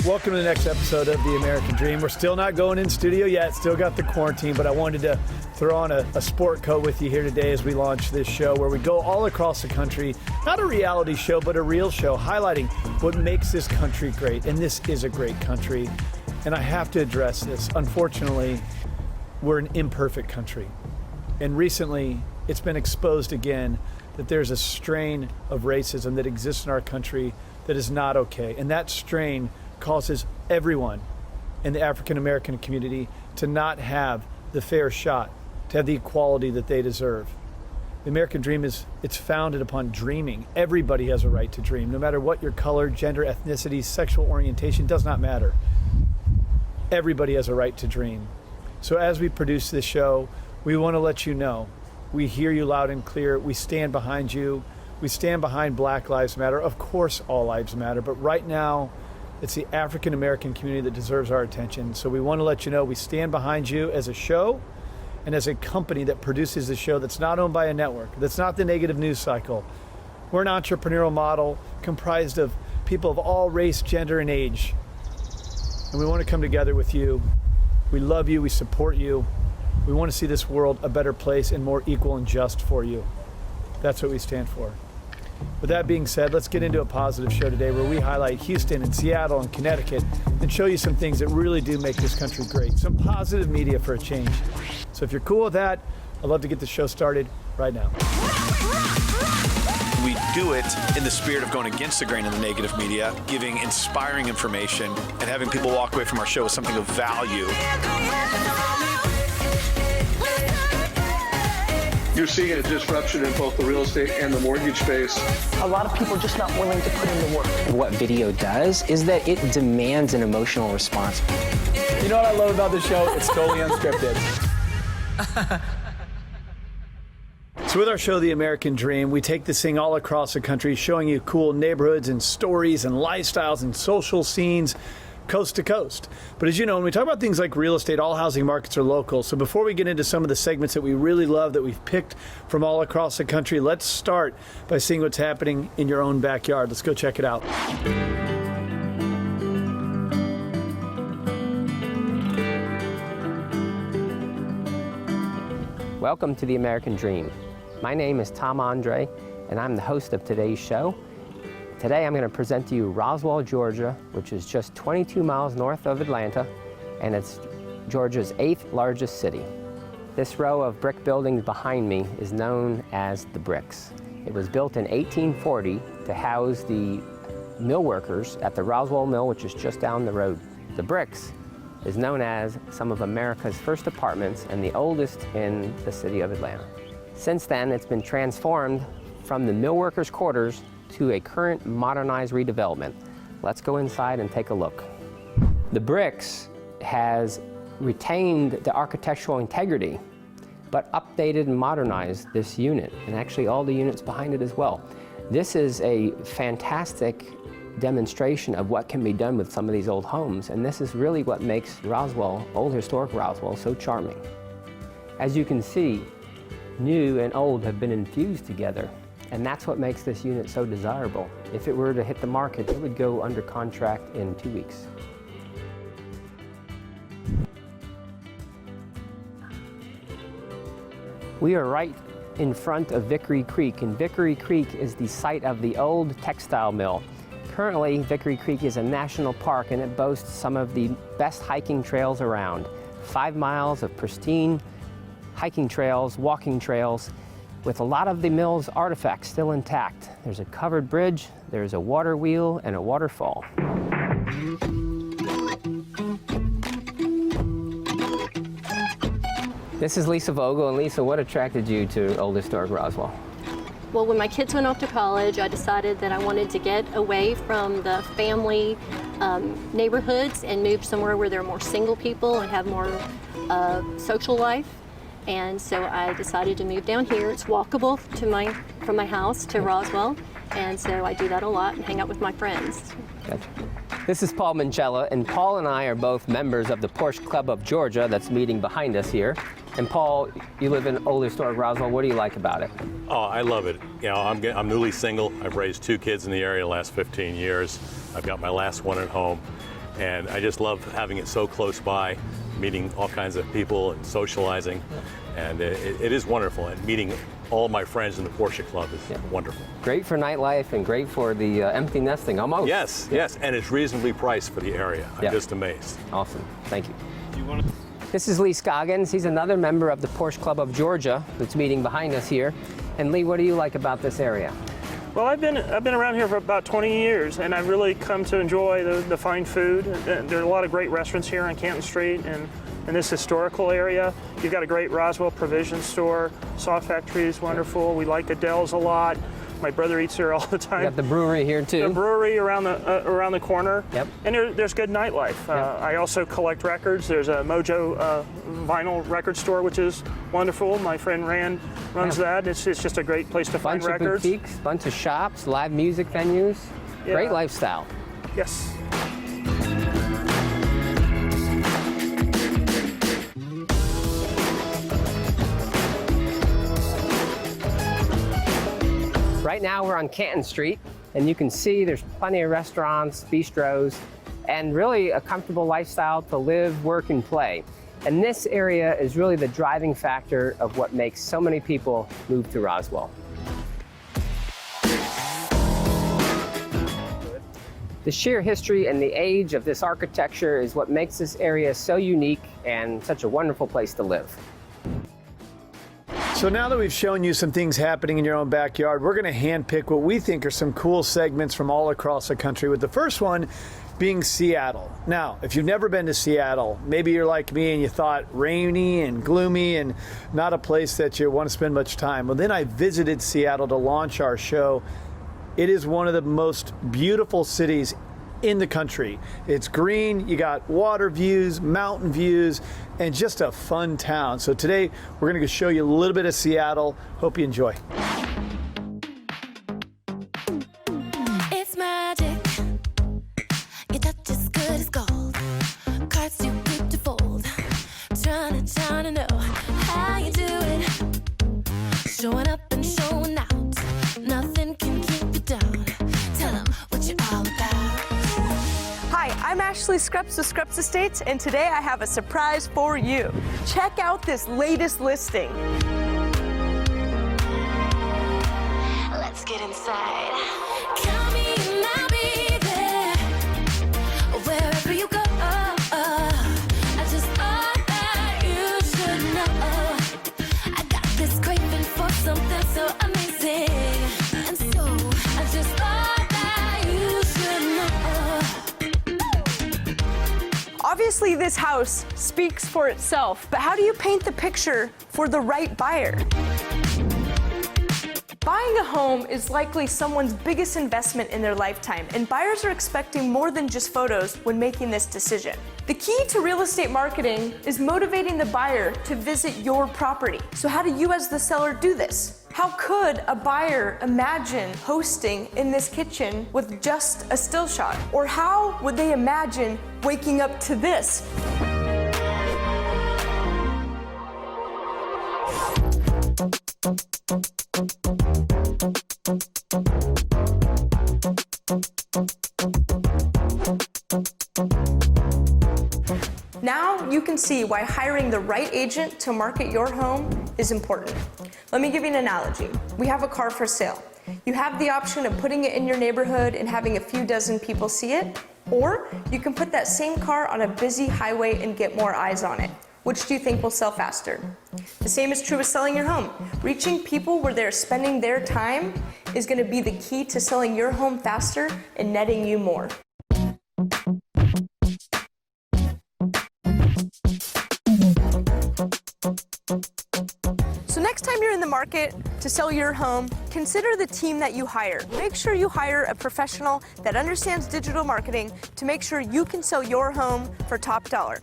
Welcome to the next episode of The American Dream. We're still not going in studio yet, still got the quarantine, but I wanted to throw on a sport coat with you here today as we launch this show where we go all across the country, not a reality show, but a real show, highlighting what makes this country great. And this is a great country. And I have to address this. Unfortunately, we're an imperfect country. And recently, it's been exposed again that there's a strain of racism that exists in our country that is not okay. And that strain causes everyone in the African American community to not have the fair shot, to have the equality that they deserve. The American dream it's founded upon dreaming. Everybody has a right to dream, no matter what your color, gender, ethnicity, sexual orientation, does not matter. Everybody has a right to dream. So as we produce this show, we want to let you know, we hear you loud and clear. We stand behind you. We stand behind Black Lives Matter. Of course, all lives matter, but right now, it's the African American community that deserves our attention. So we want to let you know we stand behind you as a show and as a company that produces the show that's not owned by a network, that's not the negative news cycle. We're an entrepreneurial model comprised of people of all race, gender, and age. And we want to come together with you. We love you, we support you. We want to see this world a better place and more equal and just for you. That's what we stand for. With that being said, let's get into a positive show today where we highlight Houston and Seattle and Connecticut and show you some things that really do make this country great. Some positive media for a change. So if you're cool with that, I'd love to get the show started right now. We do it in the spirit of going against the grain of the negative media, giving inspiring information, and having people walk away from our show with something of value. You're seeing a disruption in both the real estate and the mortgage space. A lot of people are just not willing to put in the work. What video does is that it demands an emotional response. You know what I love about this show? It's totally unscripted. So with our show, The American Dream, we take this thing all across the country, showing you cool neighborhoods and stories and lifestyles and social scenes, coast to coast. But as you know, when we talk about things like real estate, all housing markets are local. So before we get into some of the segments that we really love that we've picked from all across the country, let's start by seeing what's happening in your own backyard. Let's go check it out. Welcome to The American Dream. My name is Tom Andre, and I'm the host of today's show. Today I'm going to present to you Rosewell, Georgia, which is just 22 miles north of Atlanta, and it's Georgia's 8th largest city. This row of brick buildings behind me is known as the Bricks. It was built in 1840 to house the mill workers at the Rosewell Mill, which is just down the road. The Bricks is known as some of America's first apartments and the oldest in the city of Atlanta. Since then, it's been transformed from the mill workers' quarters to a current modernized redevelopment. Let's go inside and take a look. The Bricks has retained the architectural integrity, but updated and modernized this unit, and actually all the units behind it as well. This is a fantastic demonstration of what can be done with some of these old homes, and this is really what makes Rosewell, old historic Rosewell, so charming. As you can see, new and old have been infused together. And that's what makes this unit so desirable. If it were to hit the market, it would go under contract in 2 weeks. We are right in front of Vickery Creek, and Vickery Creek is the site of the old textile mill. Currently, Vickery Creek is a national park, and it boasts some of the best hiking trails around. 5 miles of pristine hiking trails, walking trails, with a lot of the mill's artifacts still intact. There's a covered bridge, there's a water wheel, and a waterfall. This is Lisa Vogel, and Lisa, what attracted you to Old Historic Rosewell? Well, when my kids went off to college, I decided that I wanted to get away from the family neighborhoods and move somewhere where there are more single people and have more social life. And so I decided to move down here. It's walkable from my house to Rosewell, and so I do that a lot and hang out with my friends. Gotcha. This is Paul Manchella, and Paul and I are both members of the Porsche Club of Georgia that's meeting behind us here. And Paul, you live in Old Historic Rosewell. What do you like about it? Oh, I love it. You know, I'm newly single. I've raised 2 kids in the area the last 15 years. I've got my last one at home. and I just love having it so close by, meeting all kinds of people and socializing, and it is wonderful. And meeting all my friends in the Porsche Club is wonderful. Great for nightlife and great for the empty nesting, almost. Yes, yes, and it's reasonably priced for the area. I'm just amazed. Awesome, thank you. This is Lee Scoggins. He's another member of the Porsche Club of Georgia that's meeting behind us here. And Lee, what do you like about this area? Well, I've been around here for about 20 years, and I've really come to enjoy the fine food. There are a lot of great restaurants here on Canton Street and in this historical area. You've got a great Rosewell provision store. Saw Factory is wonderful. We like Adele's a lot. My brother eats there all the time. You got the brewery here too. The brewery around the corner. Yep. And there's good nightlife. I also collect records. There's a Mojo vinyl record store, which is wonderful. My friend Rand runs that. It's just a great place to find records. Bunch of boutiques, bunch of shops, live music venues. Great lifestyle. Yes. Right now we're on Canton Street, and you can see there's plenty of restaurants, bistros, and really a comfortable lifestyle to live, work, and play. And this area is really the driving factor of what makes so many people move to Rosewell. The sheer history and the age of this architecture is what makes this area so unique and such a wonderful place to live. So now that we've shown you some things happening in your own backyard, we're going to handpick what we think are some cool segments from all across the country, with the first one being Seattle. Now, if you've never been to Seattle, maybe you're like me and you thought rainy and gloomy and not a place that you want to spend much time. Well, then I visited Seattle to launch our show. It is one of the most beautiful cities in the country. It's green, you got water views, mountain views, and just a fun town. So today we're going to show you a little bit of Seattle. Hope you enjoy. It's magic. Your touch is good as gold. Cards too good to fold. Trying to know how you do it. Showing up and showing out. Nothing can keep you down. Tell them what you're all about. Hi, I'm Ashley Scrupps with Scrupps Estates, and today I have a surprise for you. Check out this latest listing. Let's get inside. Count me and I'll be there. Wherever you go, I just thought that you should know. I got this craving for something so amazing, and so I just thought that you should know. Obviously, this house speaks for itself, but how do you paint the picture for the right buyer? Buying a home is likely someone's biggest investment in their lifetime, and buyers are expecting more than just photos when making this decision. The key to real estate marketing is motivating the buyer to visit your property. So how do you as the seller do this? How could a buyer imagine hosting in this kitchen with just a still shot? Or how would they imagine waking up to this? Now you can see why hiring the right agent to market your home is important. Let me give you an analogy. We have a car for sale. You have the option of putting it in your neighborhood and having a few dozen people see it, or you can put that same car on a busy highway and get more eyes on it. Which do you think will sell faster? The same is true with selling your home. Reaching people where they're spending their time is going to be the key to selling your home faster and netting you more. So next time you're in the market to sell your home, consider the team that you hire. Make sure you hire a professional that understands digital marketing to make sure you can sell your home for top dollar.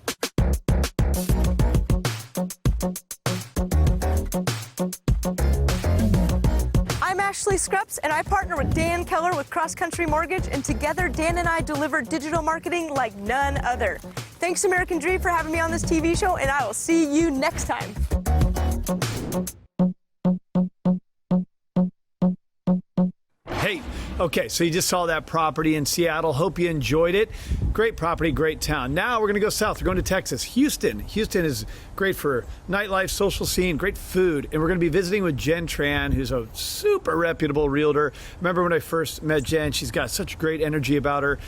I'm Ashley Scrupps, and I partner with Dan Keller with Cross Country Mortgage, and together Dan and I deliver digital marketing like none other. Thanks American Dream for having me on this TV show, and I will see you next time. Hey, okay, so you just saw that property in Seattle. Hope you enjoyed it. Great property, great town. Now we're going to go south. We're going to Texas, Houston. Houston is great for nightlife, social scene, great food. And we're going to be visiting with Jen Tran, who's a super reputable realtor. Remember when I first met Jen, she's got such great energy about her.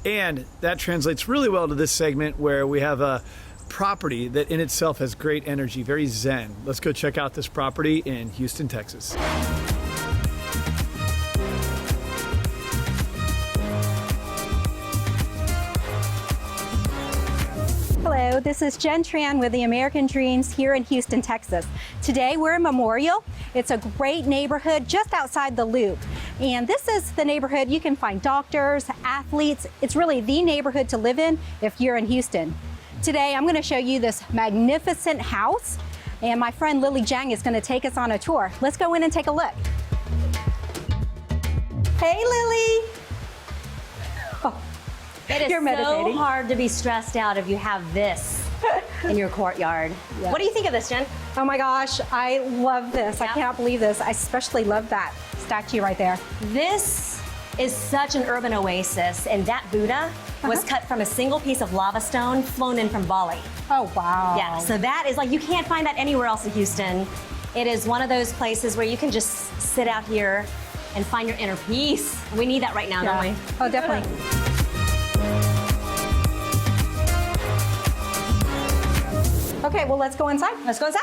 And that translates really well to this segment where we have a property that in itself has great energy, very zen. Let's go check out this property in Houston, Texas. Hello, this is Jen Tran with the American Dreams here in Houston, Texas. Today we're in Memorial. It's a great neighborhood just outside the Loop. And this is the neighborhood you can find doctors, athletes. It's really the neighborhood to live in if you're in Houston. Today I'm going to show you this magnificent house, and my friend Lily Jang is going to take us on a tour. Let's go in and take a look. Hey, Lily. Oh. It is You're meditating. so hard to be stressed out if you have this in your courtyard. Yeah. What do you think of this, Jen? Oh my gosh, I love this. Yeah. I cannot believe this. I especially love that statue right there. This is such an urban oasis, and that Buddha was cut from a single piece of lava stone flown in from Bali. Oh, wow. Yeah, so that is like, you can't find that anywhere else in Houston. It is one of those places where you can just sit out here and find your inner peace. We need that right now, don't we? Oh, definitely. Okay, well, let's go inside. Let's go inside.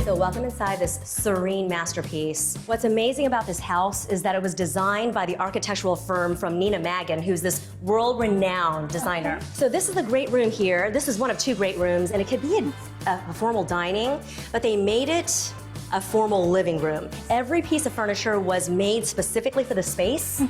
So welcome inside this serene masterpiece. What's amazing about this house is that it was designed by the architectural firm from Nina Magon, who's this world-renowned designer. Okay. So this is the great room here. This is one of two great rooms, and it could be a formal dining, but they made it a formal living room. Every piece of furniture was made specifically for the space,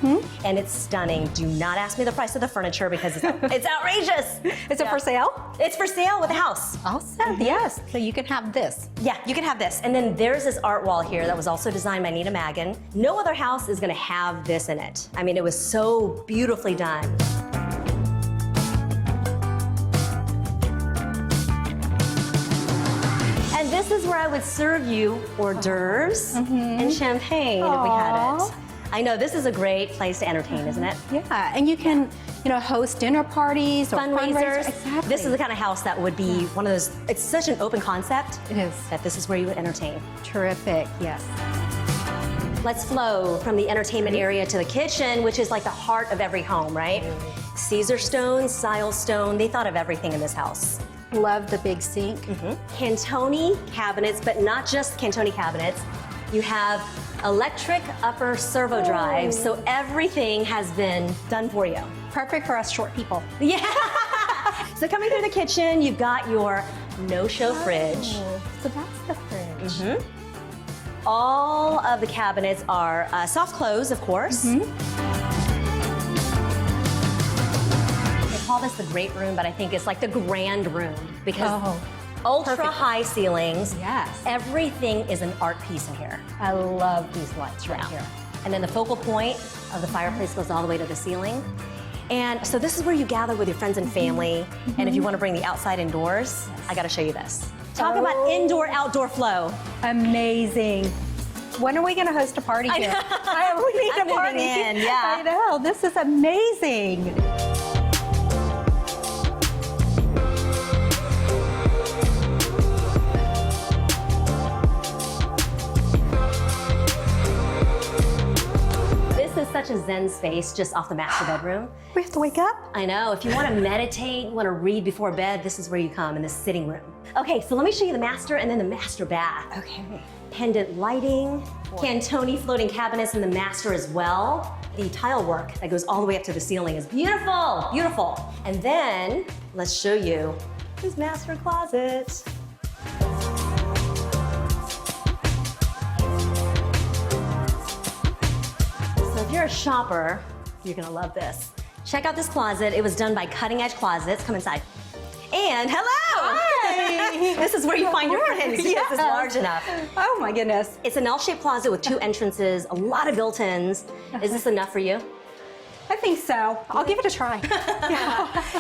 and it's stunning. Do not ask me the price of the furniture because it's outrageous. Is it for sale? It's for sale with the house. Awesome, yes. So you can have this. Yeah, you can have this. And then there's this art wall here that was also designed by Nina Magon. No other house is gonna have this in it. I mean, it was so beautifully done. And this is where I would serve you hors d'oeuvres and champagne if we had it. I know, this is a great place to entertain, isn't it? Yeah, and you can, host dinner parties or fundraisers. Exactly. This is the kind of house that would be one of those, it's such an open concept. It is. That this is where you would entertain. Terrific, yes. Let's flow from the entertainment area to the kitchen, which is like the heart of every home, right? Caesar stone, Sile stone, they thought of everything in this house. Love the big sink. Cantoni cabinets, but not just Cantoni cabinets. You have electric upper servo drives, so everything has been done for you. Perfect for us short people. Yeah. So coming through the kitchen, you've got your no-show fridge. So that's the fridge. All of the cabinets are soft close, of course. They call this the great room, but I think it's like the grand room because ultra high ceilings. Yes. Everything is an art piece in here. I love these lights right here. And then the focal point of the fireplace goes all the way to the ceiling. And so this is where you gather with your friends and family. And if you want to bring the outside indoors, I got to show you this. Talk about indoor-outdoor flow. Amazing. When are we going to host a party here? We need a party. Yeah. I know. This is amazing. This is such a zen space just off the master bedroom. We have to wake up? I know. If you want to meditate, you want to read before bed, this is where you come, in the sitting room. Okay, so let me show you the master and then the master bath. Okay. Pendant lighting, Cantoni floating cabinets in the master as well. The tile work that goes all the way up to the ceiling is beautiful, beautiful. And then let's show you his master closet. So if you're a shopper, you're gonna love this. Check out this closet. It was done by Cutting Edge Closets. Come inside. And hello! Hi! This is where you find your friends because it's large enough. Oh my goodness. It's an L-shaped closet with 2 entrances, a lot of built-ins. Is this enough for you? I think so. I'll give it a try.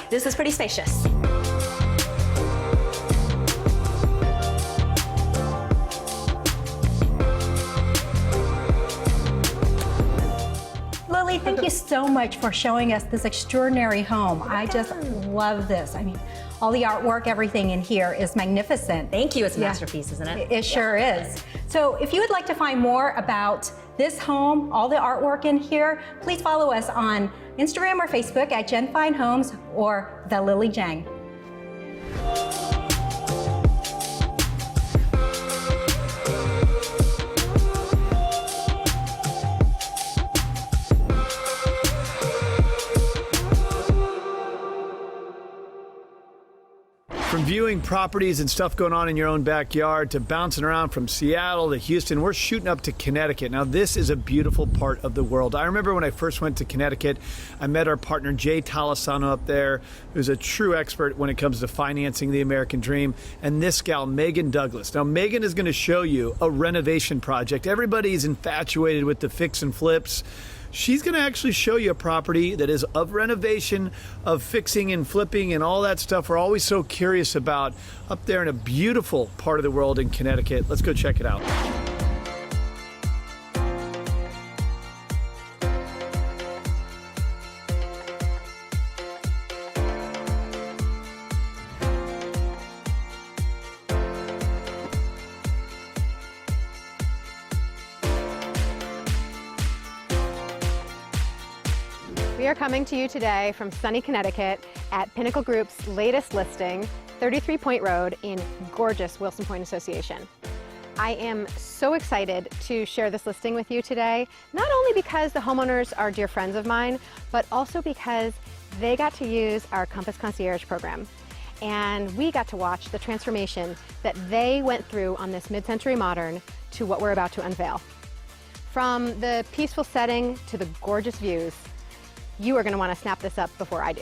This is pretty spacious. you so much for showing us this extraordinary home. I just love this. I mean, all the artwork, everything in here is magnificent. Thank you. It's a masterpiece, isn't it? It sure is. So if you would like to find more about this home, all the artwork in here, please follow us on Instagram or Facebook at Jen Fine Homes or the Lily Jang. From viewing properties and stuff going on in your own backyard to bouncing around from Seattle to Houston, we're shooting up to Connecticut. Now, this is a beautiful part of the world. I remember when I first went to Connecticut, I met our partner Jay Talisano up there, who's a true expert when it comes to financing the American dream, and this gal, Megan Douglas. Now, Megan is going to show you a renovation project. Everybody's infatuated with the fix and flips. She's going to actually show you a property that is of renovation, of fixing and flipping and all that stuff we're always so curious about up there in a beautiful part of the world in Connecticut. Let's go check it out. We are coming to you today from sunny Connecticut at Pinnacle Group's latest listing, 33 Point Road in gorgeous Wilson Point Association. I am so excited to share this listing with you today, not only because the homeowners are dear friends of mine, but also because they got to use our Compass Concierge program. And we got to watch the transformation that they went through on this mid-century modern to what we're about to unveil. From the peaceful setting to the gorgeous views, you are going to want to snap this up before I do.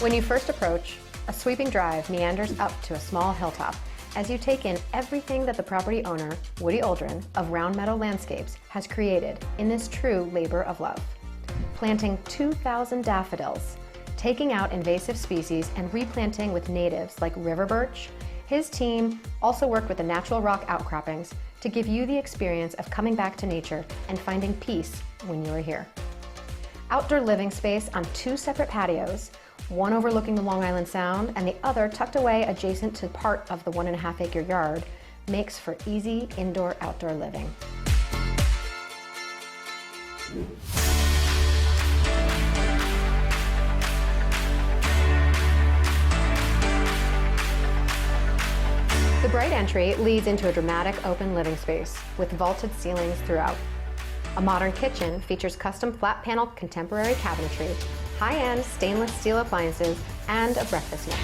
When you first approach, a sweeping drive meanders up to a small hilltop as you take in everything that the property owner, Woody Oldrin of Round Meadow Landscapes, has created in this true labor of love. Planting 2,000 daffodils, taking out invasive species and replanting with natives like river birch, his team also worked with the natural rock outcroppings to give you the experience of coming back to nature and finding peace when you are here. Outdoor living space on 2 separate patios, one overlooking the Long Island Sound and the other tucked away adjacent to part of the 1.5 acre yard, makes for easy indoor-outdoor living. The bright entry leads into a dramatic open living space with vaulted ceilings throughout. A modern kitchen features custom flat panel contemporary cabinetry, high-end stainless steel appliances, and a breakfast nook.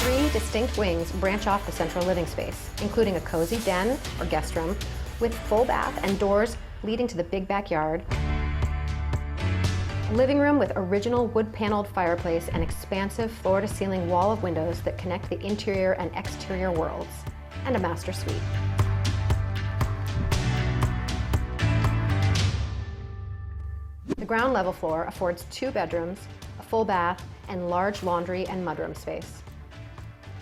3 distinct wings branch off the central living space, including a cozy den or guest room with full bath and doors leading to the big backyard, a living room with original wood-paneled fireplace and expansive floor-to-ceiling wall of windows that connect the interior and exterior worlds, and a master suite. The ground level floor affords 2 bedrooms, a full bath, and large laundry and mudroom space.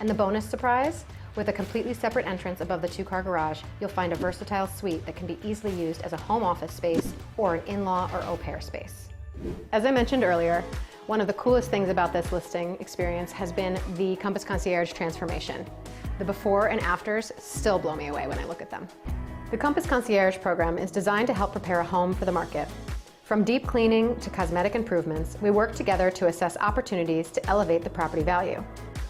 And the bonus surprise? With a completely separate entrance above the 2-car garage, you'll find a versatile suite that can be easily used as a home office space or an in-law or au pair space. As I mentioned earlier, one of the coolest things about this listing experience has been the Compass Concierge transformation. The before and afters still blow me away when I look at them. The Compass Concierge program is designed to help prepare a home for the market. From deep cleaning to cosmetic improvements, we work together to assess opportunities to elevate the property value.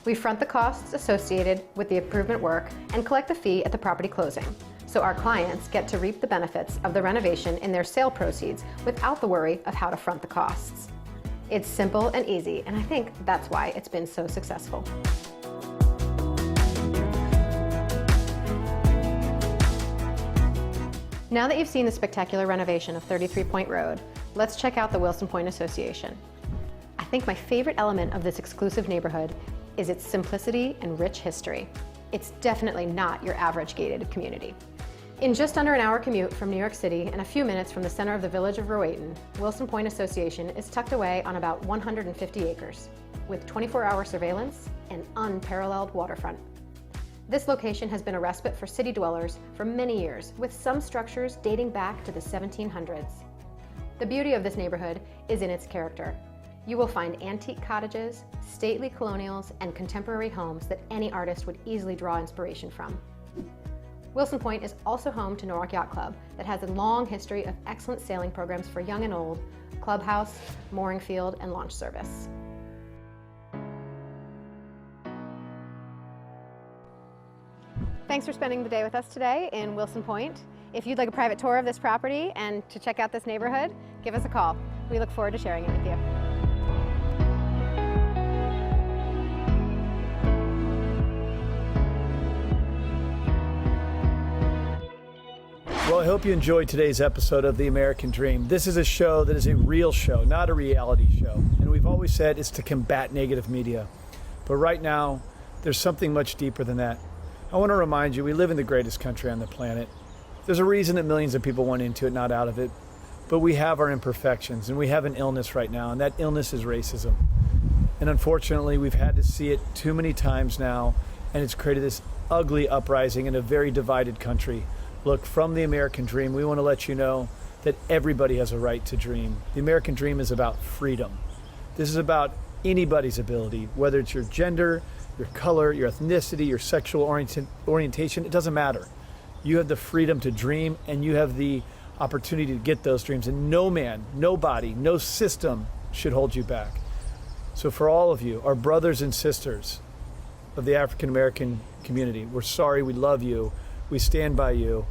We front the costs associated with the improvement work and collect a fee at the property closing, so our clients get to reap the benefits of the renovation in their sale proceeds without the worry of how to front the costs. It's simple and easy, and I think that's why it's been so successful. Now that you've seen the spectacular renovation of 33 Point Road, let's check out the Wilson Point Association. I think my favorite element of this exclusive neighborhood is its simplicity and rich history. It's definitely not your average gated community. In just under an hour commute from New York City and a few minutes from the center of the village of Rowayton, Wilson Point Association is tucked away on about 150 acres, with 24-hour surveillance and unparalleled waterfront. This location has been a respite for city dwellers for many years, with some structures dating back to the 1700s. The beauty of this neighborhood is in its character. You will find antique cottages, stately colonials, and contemporary homes that any artist would easily draw inspiration from. Wilson Point is also home to Norwalk Yacht Club that has a long history of excellent sailing programs for young and old, clubhouse, mooring field, and launch service. Thanks for spending the day with us today in Wilson Point. If you'd like a private tour of this property and to check out this neighborhood, give us a call. We look forward to sharing it with you. Well, I hope you enjoyed today's episode of The American Dream. This is a show that is a real show, not a reality show. And we've always said it's to combat negative media. But right now, there's something much deeper than that. I want to remind you, we live in the greatest country on the planet. There's a reason that millions of people went into it, not out of it. But we have our imperfections, and we have an illness right now, and that illness is racism. And unfortunately, we've had to see it too many times now, and it's created this ugly uprising in a very divided country. Look, from the American Dream, we want to let you know that everybody has a right to dream. The American Dream is about freedom. This is about anybody's ability, whether it's your gender, your color, your ethnicity, your sexual orientation, it doesn't matter. You have the freedom to dream, and you have the opportunity to get those dreams, and no man, nobody, no system should hold you back. So for all of you, our brothers and sisters of the African American community, we're sorry, we love you. We stand by you.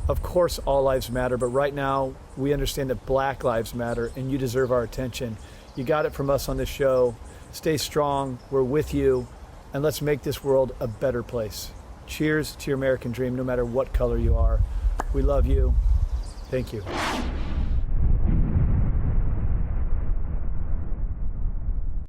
Of course, all lives matter, but right now we understand that Black lives matter, and you deserve our attention. You got it from us on this show. Stay strong. We're with you, and let's make this world a better place. Cheers to your American Dream, no matter what color you are. We love you. Thank you.